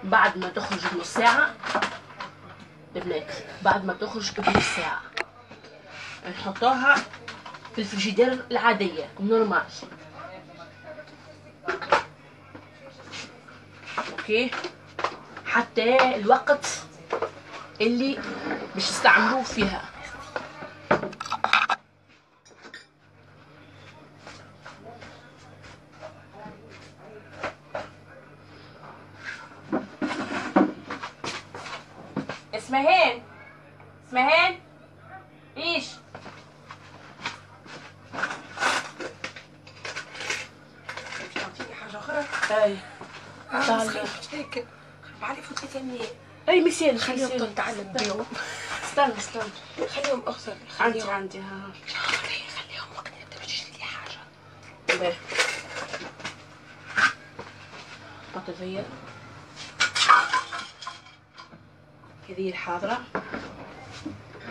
بعد ما تخرج بنص ساعة البنات، بعد ما تخرج بنص ساعة نحطوها في الفريجيدير العادية نورمال. اوكي حتى الوقت اللي باش تستعملوه فيها. اسمهان اسمهان ايش تعطيني حاجه اخرى. اي تعال هيك علي فوتي ثاني. اي مثال خليهم تتعلم بيهم. استنى خليهم اخسر. عندي ها خليهم وقت انت باش تشري لي حاجه. باهي بطاطية هذه الحاضرة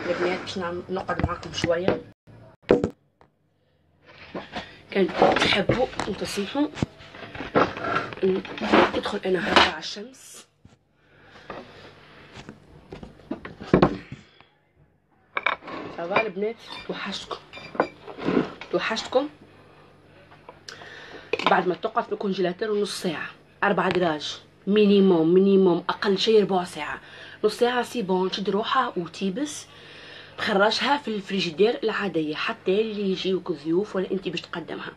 البنات باش نقعد معاكم شوية. كان تحبوا وتسمحوا ندخل انا هكا على الشمس. صافا البنات توحشتكم. بعد ما تقعد في الكونجيلاتور نص ساعة 4 دراج مينيموم اقل شيء ربع ساعة. نص ساعة سي بون تشد روحها وتيبس تخرجها في الفريجيدير العادية حتى اللي يجيوك ضيوف ولا انت باش تقدمها.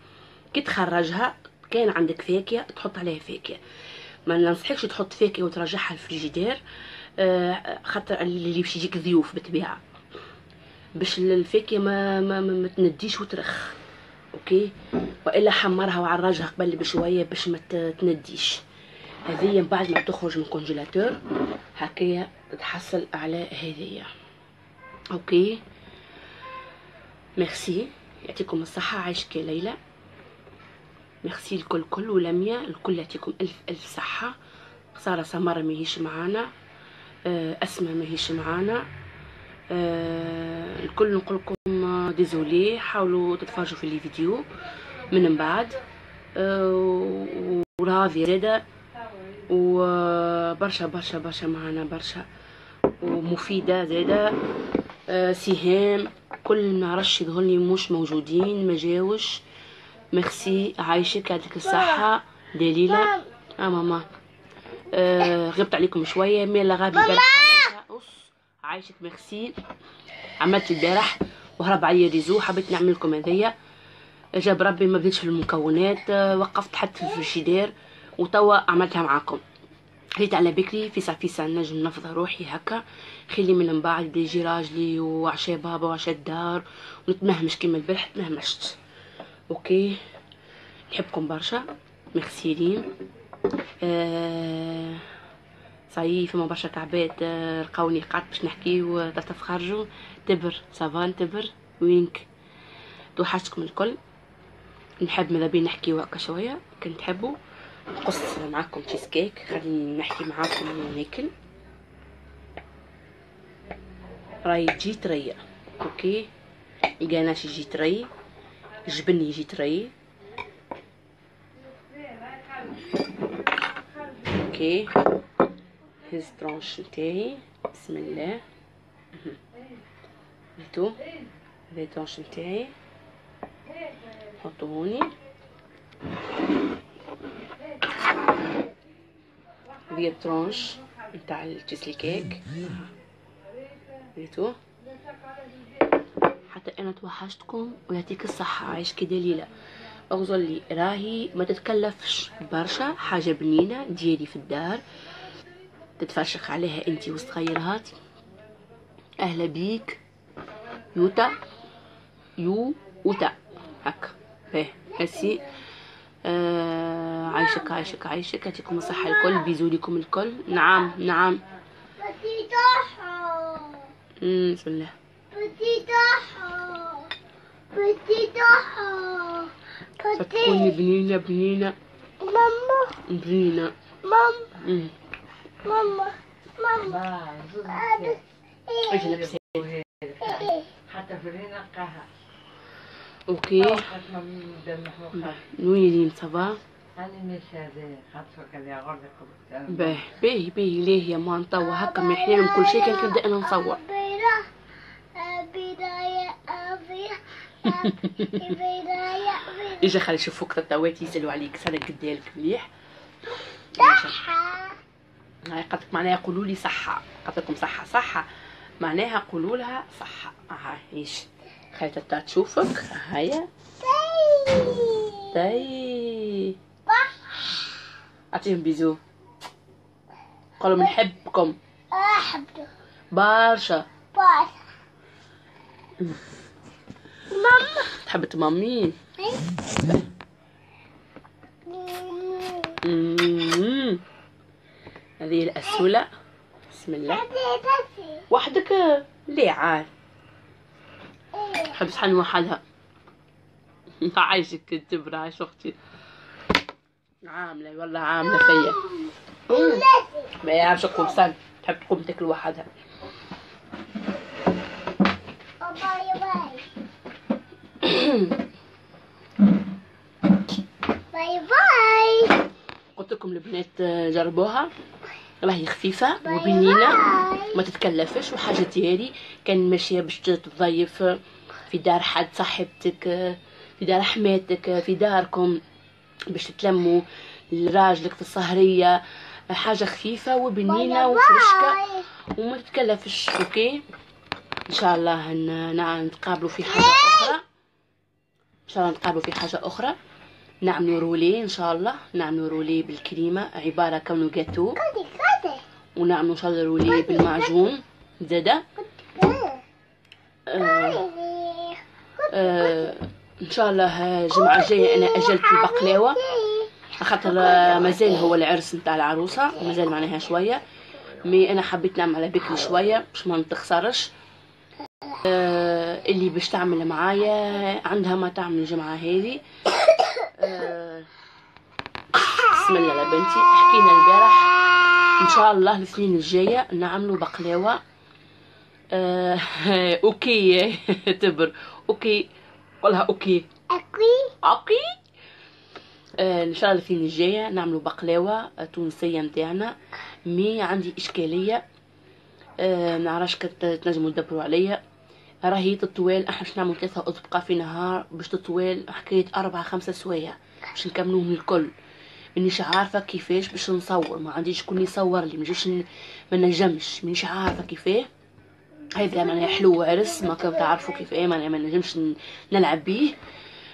كي تخرجها كان عندك فاكهة تحط عليها فاكهة، ما ننصحكش تحط فاكهة وترجعها الفريجيدير خاطر اللي باش يجيك ضيوف بالطبيعة باش الفاكهة ما تنديش وترخ. اوكي والا حمرها وعرجها قبل بشويه باش ما تنديش. هذه بعد ما تخرج من الكونجيلاتور هكايا تتحصل على هذه. اوكي ميرسي يعطيكم الصحه. عايشك يا ليلى. ميرسي الكل ولميا الكل يعطيكم الف صحه. ساره سمره ماهيش معانا، اسماء ماهيش معانا، الكل نقولكم ديزولي. حاولوا تتفرجوا في الفيديو من بعد وراضي زاده وبرشا برشا برشا معانا برشا ومفيده زاده. سهام كل ما رش يظهرني مش موجودين ما جاوش. ميرسي عايشك يعطيك الصحه. دليله ماما غبت عليكم شويه ميلا غابي بالك عايشك. ميرسي عملت البارح وهرب عليا ريزو حبيت نعمل لكم هذيا. جاب ربي ما بديتش في المكونات وقفت حتى في الفريجيدير وتوا عملتها معاكم. خليت على بكري فيسا نجم نفض روحي هكا خلي من بعد يجي راجلي وعشاء بابا وعشاء الدار ونتمهمش كيما البارح تمهمشت. اوكي نحبكم برشا. ميرسي لين. صاي فما برشا تعبات لقاوني قعدت باش نحكي وتفخرجوا تبر سافان تبر وينك توحشتكم الكل. نحب ماذا بين نحكيو هكا شويه، كنت تحبوا نقص معاكم تشيز كيك، خليني نحكي معاكم وناكل. راهي تجي طريه، اوكي، القناش يجي طري، الجبن يجي طري، اوكي. هز طرونش نتاعي، بسم الله. هاتو هذا طرونش نتاعي، حطوهوني. هذه الطرونش نتاع التشيز كيك، هاتو. حتى انا توحشتكم ويعطيك الصحه، عايش كدليله. اغزر لي راهي ما تتكلفش برشا، حاجه بنينه ديالي في الدار تتفشخ عليها انتي وصغيرهات. اهلا بيك يوتا، يوتا هكا باهي. هسي عايشك عايشك عايشك، يعطيكم الصحه الكل، بيزو ليكم الكل. نعم نعم. بسم الله. فتكوني بنينة بنينة ماما بنينة. ماما ماما ماما ايش لابسة؟ حتى في رينقها اوكي. نوي لي صباح. أنا مش هذا خاطفك اللي أغرق باهي باهي باهي. ليه يا ما نطوى هكا من حين كل شيء كان كنبدا انا نصور. اجا خلي يشوفوك تطواتي يسالوا عليك سنة قدالك مليح. صحة هاي قالت معناها يقولوا لي صحة، قالت لكم صحة صحة معناها قولوا لها صحة. هاي ايش خلي تتا تشوفك. هيا تاي اعطيهم بيزو، قالوا بنحبكم أحبه برشا. باص ماما تحب تمامين. هذه الأسولة، بسم الله. وحدك ليه عاد حب صحن وحدها. عايشك تبرع عايش اختي، عامله والله عامله فيا. ما يعرفش تقوم صن، تحب تقوم تاكل وحدها. باي باي باي باي. قلت لكم البنات جربوها، راهي خفيفه وبنينه ما تتكلفش، وحاجه ديالي كان ماشيه باش تضيف في دار حد صاحبتك، في دار حماتك، في داركم باش تتلموا لراجلك في السهريه. حاجه خفيفه وبنينه وفرشكه وما تتكلفش. اوكي ان شاء الله نتقابلوا في حاجه اخرى، ان شاء الله نتقابلوا في حاجه اخرى. نعملوا رولي ان شاء الله، نعملوا رولي بالكريمه عباره كونه جاتو، ونعملوا ان شاء الله رولي بالمعجون زاده. ان شاء الله الجمعه الجايه انا اجلت البقلاوه خاطر مازال هو العرس نتاع العروسه، مازال معناها شويه، مي انا حبيت نعمل على بكري شويه باش ما نتخسرش. اللي باش تعمل معايا عندها ما تعمل الجمعه هذه. بسم الله يا بنتي. حكينا البارح ان شاء الله السنين الجايه نعملوا بقلاوه. اوكي تبر اوكي قولها اوكي اوكي. ان شاء الله السنين الجايه نعملوا بقلاوه تونسيه نتاعنا. مي عندي اشكاليه، منعرفش تنجموا تدبروا عليا. راهي تطوال احنا باش نعملوا 3 اطبقه في نهار باش تطوال حكايه 4-5 سوايع باش نكملوهم الكل. مانيش عارفه كيفاش باش نصور، ما عنديش شكون يصور لي، ما نجمش، مانيش عارفه كيفاه. هذا معناها حلو عرس ما كنت تعرفوا كيفاه، معناها ما نجمش نلعب بيه.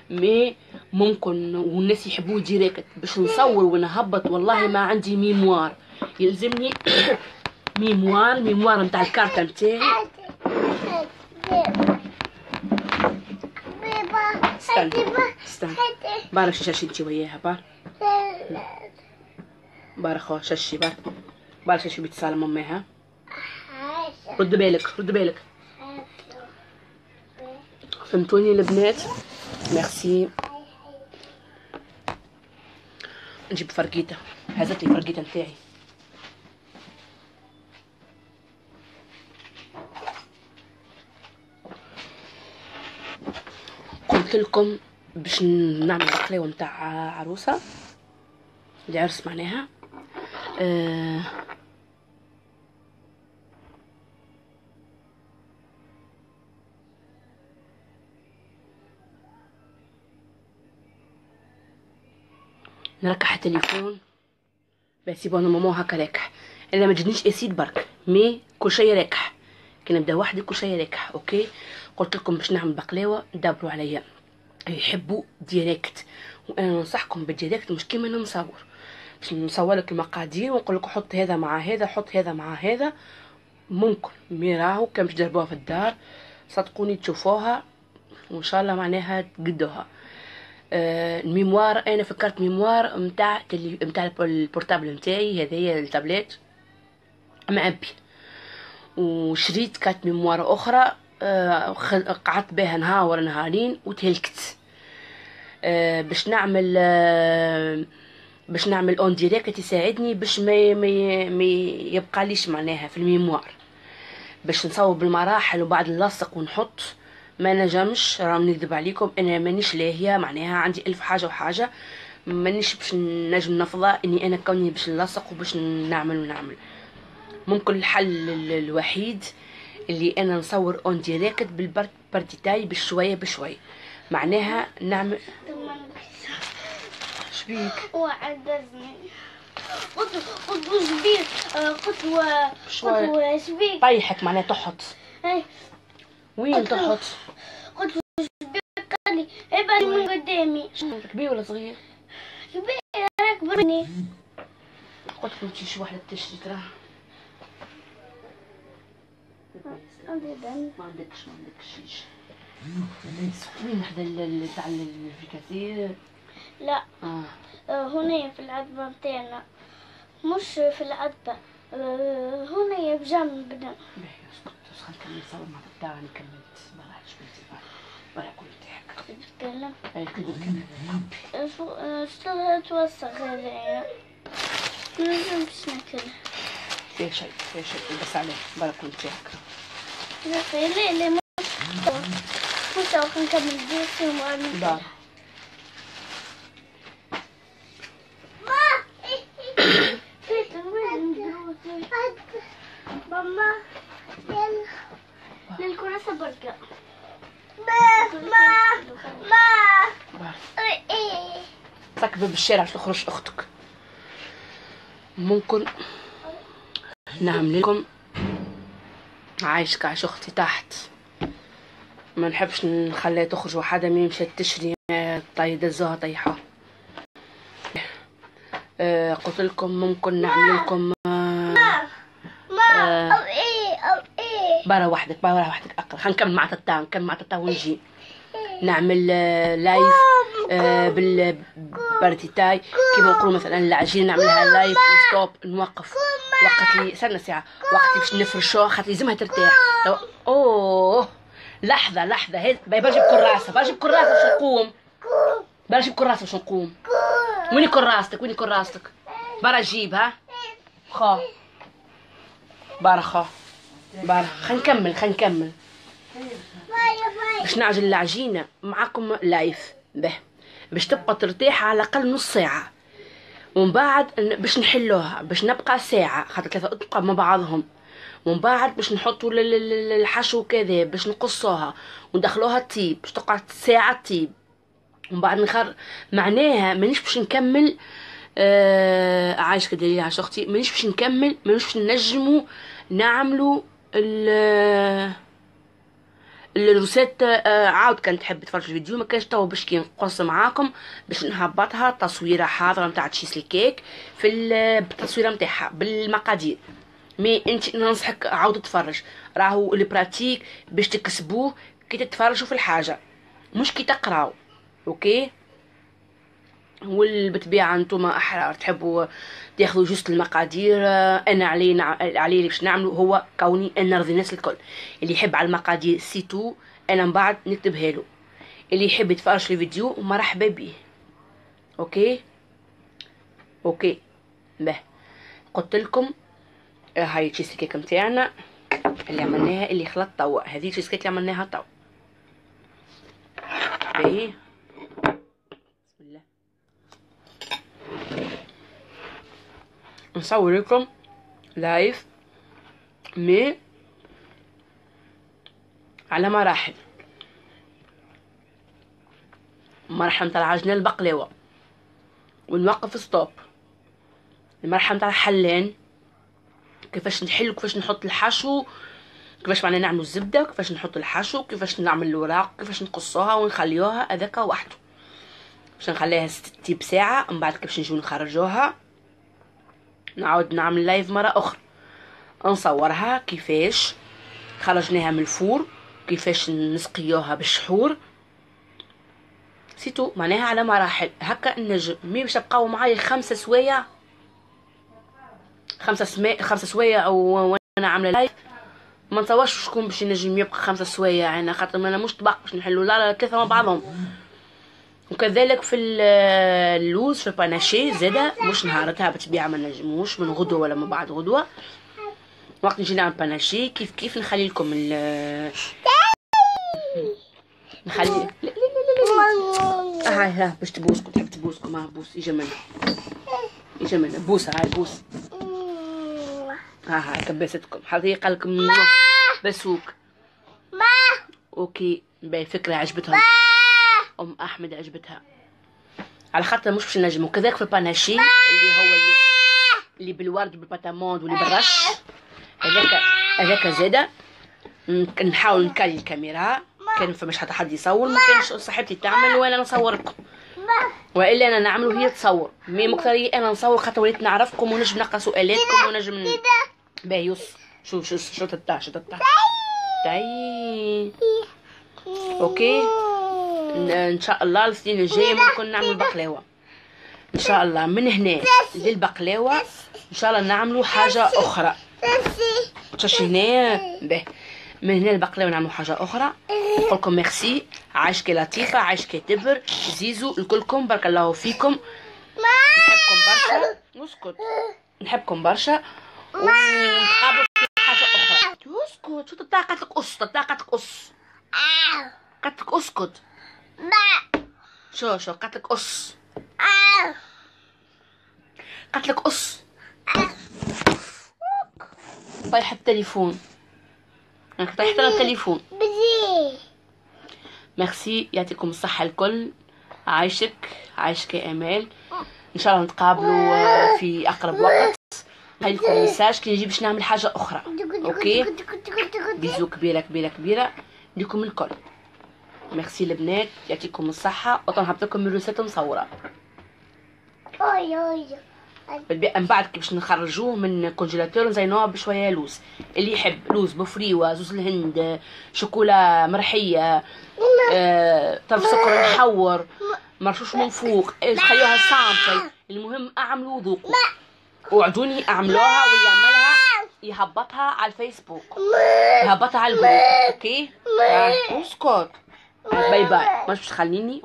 مي ممكن والناس يحبوه ديريكت باش نصور ونهبط. والله ما عندي ميموار، يلزمني ميموار نتاع الكارتة نتاعي. استنى بارك شاشي انتي وياها بارك خو شاشي بارك شاشي بيتصال رد بالك فهمتوني البنات؟ ميرسي. نجيب فرقيته، هزت لي فرقيته نتاعي. قلت لكم باش نعمل بقلاوه نتاع عروسه العرس معناها. نركح التليفون بس يبون ماما هكا راكح، الا ما تجنيش اسيد برك مي كل شيء راكح. كي نبدا وحدي كل شيء راكح. اوكي قلت لكم باش نعمل بقلاوه دبروا عليا، يحبوا ديريكت، وانا ننصحكم بالديريكت مش كيما نصور. باش نصور لك المقادير ونقول لك حط هذا مع هذا، حط هذا مع هذا. ممكن ميراهو كان باش تجربوها في الدار صدقوني تشوفوها وان شاء الله معناها تقدوها. الميموار انا فكرت ميموار نتاع البورتابل نتاعي، هذه التابلت معبي، وشريت كانت ميموار اخرى قعدت بها نهار نهارين وتهلكت. باش نعمل اون ديريكت يساعدني باش ما يبقى ليش معناها في الميموار، باش نصوب بالمراحل وبعد نلصق ونحط. ما نجمش راه نكذب عليكم، انا مانيش لاهيه معناها، عندي الف حاجه وحاجه، مانيش باش نجم نفضى اني انا كوني باش نلصق وباش نعمل. ممكن الحل الوحيد اللي انا نصور اون ديريكت بالبارتيتاي بشويه بشويه معناها نعمل. شبيك وعدزني قلت شبيك قلت شبيك طيحك معناها تحط وين تحط؟ قلت شبيك قال لي ابعد من قدامي. كبير ولا صغير؟ كبير راك برني. قلت لكم شي وحده تشري تراه ما عندكش شيش. وين وحده تاع الفيكاتير؟ لا هنا في العتبة متاعنا، مش في العتبة، هنا بجنبنا. اسكت خلينا نكمل صور مع تاع كملت ما راحش بنتي برا كل تضحك. تتكلم اي كذا شو توسخ هذايا ما نجمش ناكل فيه شيء بس عليه برا كل تضحك. لا مش نكمل ديسي وما ماما للكراسة بركة. ما تركبي بالشارع تخرج اختك. ممكن نعمل لكم عايش كعش اختي تحت، ما نحبش نخليها تخرج وحده مين مشات تشري دزوها طيحه. قلت لكم ممكن نعمل لكم برا وحدك اقرا. هنكمل مع تتا ونجي نعمل لايف بالبارتيتاي كيما نقولوا مثلا العجين نعملها لايف وستوب نوقف وقت لي استنى ساعه وقت باش نفرشوها خاطر لازمها ترتاح. اوه لحظه هي باجي بكراسه باش نقوم. باجي بكراسه باش نقوم. وين كراستك برا جيبها خا برا خا برا. خلينا نكمل باش نعجن العجينه معكم لايف به باش تبقى ترتاح على الاقل نص ساعه، ومن بعد باش نحلوها باش نبقى ساعه خاطر ثلاثه تبقى مع بعضهم، ومن بعد باش نحطوا الحشو كذا باش نقصوها وندخلوها تطيب باش تقعد ساعه تطيب. ومن بعد معناها مانيش باش نكمل عايش كدليل عاش اختي مانيش باش نكمل، مانيش باش نجموا نعملوا الروسيت. عاود كان تحب تفرج الفيديو ما كانش توا باش كي نقص معاكم باش نهبطها تصويره حاضره نتاع تشيس الكيك في التصويره نتاعها بالمقادير. مي انت ننصحك عاود تتفرج، راهو البراتيك باش تكسبوه كي تتفرجوا في الحاجه مش كي تقراو. اوكي والبتبيع انتوما احرار تحبوا تاخذوا جوست المقادير. انا علي باش نعملوا هو كوني انا نرضي الناس الكل اللي يحب على المقادير سيتو انا من بعد نكتبها له. اللي يحب يتفرج في الفيديو مرحبا بيه. اوكي به. قلت لكم هاي تشيز كيك نتاعنا اللي عملناها، اللي خلط توا. هذه تشيز كيك اللي عملناها توا. باهي بسم الله. نصور لكم لايف مي على مراحل. المرحلة نتاع العجنة البقلاوة ونوقف ستوب. المرحلة نتاع الحلان كيفاش نحل، كيفاش نحط الحشو، كيفاش معنا نعملوا الزبدة، كيفاش نحط الحشو، كيفاش نعمل الوراق، كيفاش نقصوها ونخليوها هذاك وحده. باش نخليها تطيب ساعة، من بعد كيفاش نجيو نخرجوها. نعاود نعمل لايف مرة أخرى نصورها كيفاش خرجناها من الفور، كيفاش نسقيوها بالشحور. سيتو معناها على مراحل هكا النجم. مي باش تبقاو معايا 5 سوايع 5 سوايع وانا عامله لايف. ما نتصورش شكون باش ينجم يبقى 5 سوايع انا، خاطر انا مش طبق باش نحلو لا 3 مع بعضهم. وكذلك في اللوز في الباناشي زاده مش نهارتها بالطبيعه ما نجموش من غدوه ولا من بعد غدوه. وقت نجي نعمل باناشي كيف نخلي لكم نخلي هاي باش تبوسكم. تحب تبوسكم؟ ها بوس. يجي منها بوسه. هاي بوس. هاي كبستكم حقيقه لكم بسوك. اوكي باهي. فكره عجبتهم ام احمد، عجبتها على خاطر مش باش نجمو. كذلك في الباناشي اللي هو اللي بالورد بالباتاموند واللي بالرش هذاك زاده نحاول نكلي الكاميرا. كان فماش حد يصور، ما كانش صاحبتي تعمل وانا نصور لكم، والا انا نعمل وهي تصور. مي مكتري انا نصور خاطر وليت نعرفكم ونجم نلقى سؤالاتكم ونجم باهي. يوس شو تتاع تاي. اوكي ان شاء الله السنين الجايه ممكن نعمل بقلاوه ان شاء الله. من هنا للبقلاوه ان شاء الله نعملوا حاجه اخرى. تشوفي هنا باهي. من هنا البقلاوه نعملوا حاجه اخرى. نقول لكم ميرسي. عايشك لطيفه، عايشك تبر، زيزو الكلكم، بارك الله فيكم. نحبكم برشا. اسكت. نحبكم برشا ونتقابلوا في حاجه اخرى. اسكت. شو تطاقتك قص. قتلك اسكت. شو قتلك قص. قتلك قص. طيح التليفون. طيحت انا التليفون. ميرسي. يعطيكم الصحة الكل. عايشك يا امال. ان شاء الله نتقابلوا في اقرب وقت. هاي لكم ميساج كي نجي باش نعمل حاجة اخرى. اوكي بيزو كبيرة لكم الكل. ميرسي البنات. يعطيكم الصحة. وتنحط لكم الروسات مصورة. من بعد كيفاش نخرجوه من الكونجيلاتور نزينوه بشويه لوز. اللي يحب لوز بفريوه، زوز الهند، شوكولا مرحيه، طرف سكر محور مرشوش من فوق، خليوها سامبل. المهم اعملوا وذوقوا. وعدوني اعملوها واللي يعملها يهبطها على الفيسبوك، يهبطها على الجروب. اوكي اسكت. باي باي. مش تخليني